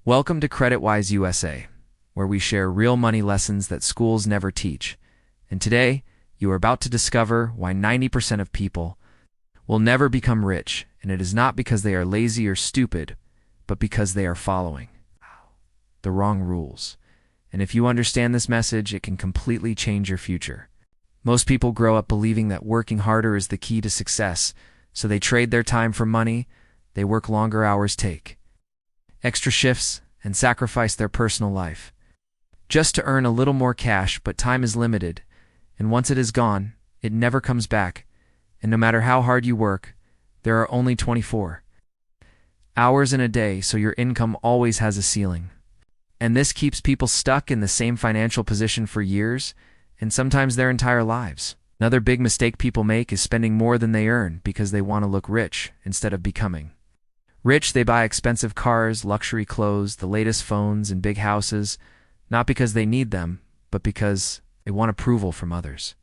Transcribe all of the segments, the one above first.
Welcome to CreditWise USA, where we share real money lessons that schools never teach. And today, you are about to discover why 90% of people will never become rich, and it is not because they are lazy or stupid, but because they are following the wrong rules. And if you understand this message, it can completely change your future. Most people grow up believing that working harder is the key to success, so they trade their time for money, they work longer hours, take extra shifts, and sacrifice their personal life just to earn a little more cash. But time is limited, and once it is gone, it never comes back. And no matter how hard you work, there are only 24 hours in a day, so your income always has a ceiling. And this keeps people stuck in the same financial position for years, and sometimes their entire lives. Another big mistake people make is spending more than they earn because they want to look rich instead of becoming rich. They buy expensive cars, luxury clothes, the latest phones, and big houses, not because they need them, but because they want approval from others.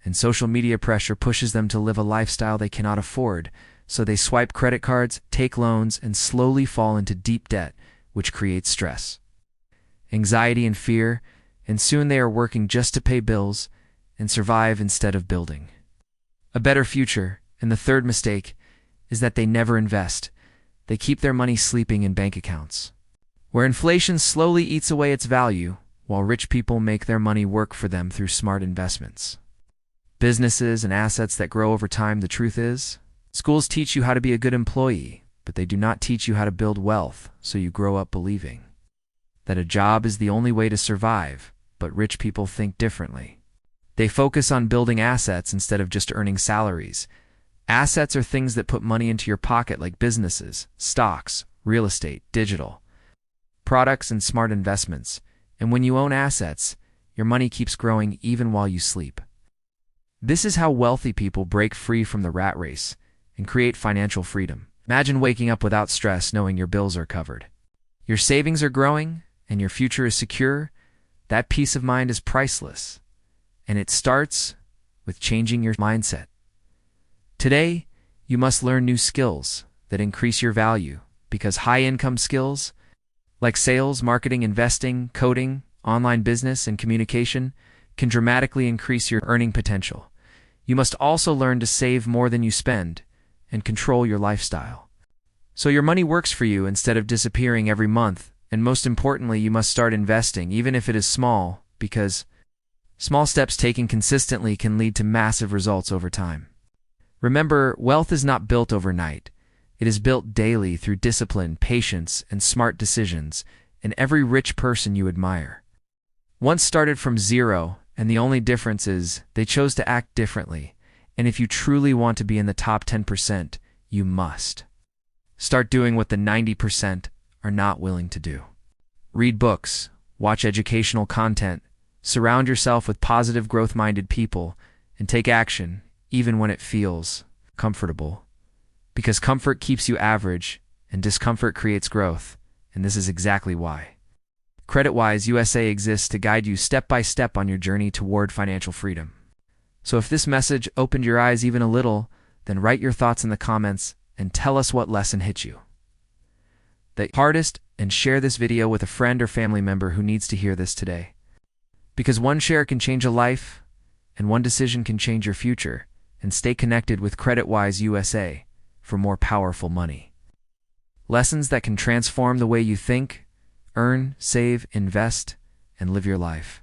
And social media pressure pushes them to live a lifestyle they cannot afford, so they swipe credit cards, take loans, and slowly fall into deep debt, which creates stress, anxiety, and fear, and soon they are working just to pay bills and survive instead of building a better future. And the third mistake is that they never invest. They keep their money sleeping in bank accounts, where inflation slowly eats away its value, while rich people make their money work for them through smart investments, businesses, and assets that grow over time. The truth is, schools teach you how to be a good employee, but they do not teach you how to build wealth, so you grow up believing that a job is the only way to survive. But rich people think differently. They focus on building assets instead of just earning salaries. Assets are things that put money into your pocket, like businesses, stocks, real estate, digital products, and smart investments. And when you own assets, your money keeps growing even while you sleep. This is how wealthy people break free from the rat race and create financial freedom. Imagine waking up without stress, knowing your bills are covered, your savings are growing, and your future is secure. That peace of mind is priceless, and it starts with changing your mindset. Today, you must learn new skills that increase your value, because high-income skills like sales, marketing, investing, coding, online business, and communication can dramatically increase your earning potential. You must also learn to save more than you spend and control your lifestyle, so your money works for you instead of disappearing every month. And most importantly, you must start investing, even if it is small, because small steps taken consistently can lead to massive results over time. Remember, wealth is not built overnight. It is built daily through discipline, patience, and smart decisions. And every rich person you admire once started from zero, and the only difference is they chose to act differently. And if you truly want to be in the top 10%, you must start doing what the 90% are not willing to do. Read books, watch educational content, surround yourself with positive, growth-minded people, and take action, even when it feels comfortable. Because comfort keeps you average, and discomfort creates growth, and this is exactly why CreditWise USA exists, to guide you step by step on your journey toward financial freedom. So if this message opened your eyes even a little, then write your thoughts in the comments and tell us what lesson hit you the hardest, and share this video with a friend or family member who needs to hear this today. Because one share can change a life, and one decision can change your future. And stay connected with CreditWise USA for more powerful money lessons that can transform the way you think, earn, save, invest, and live your life.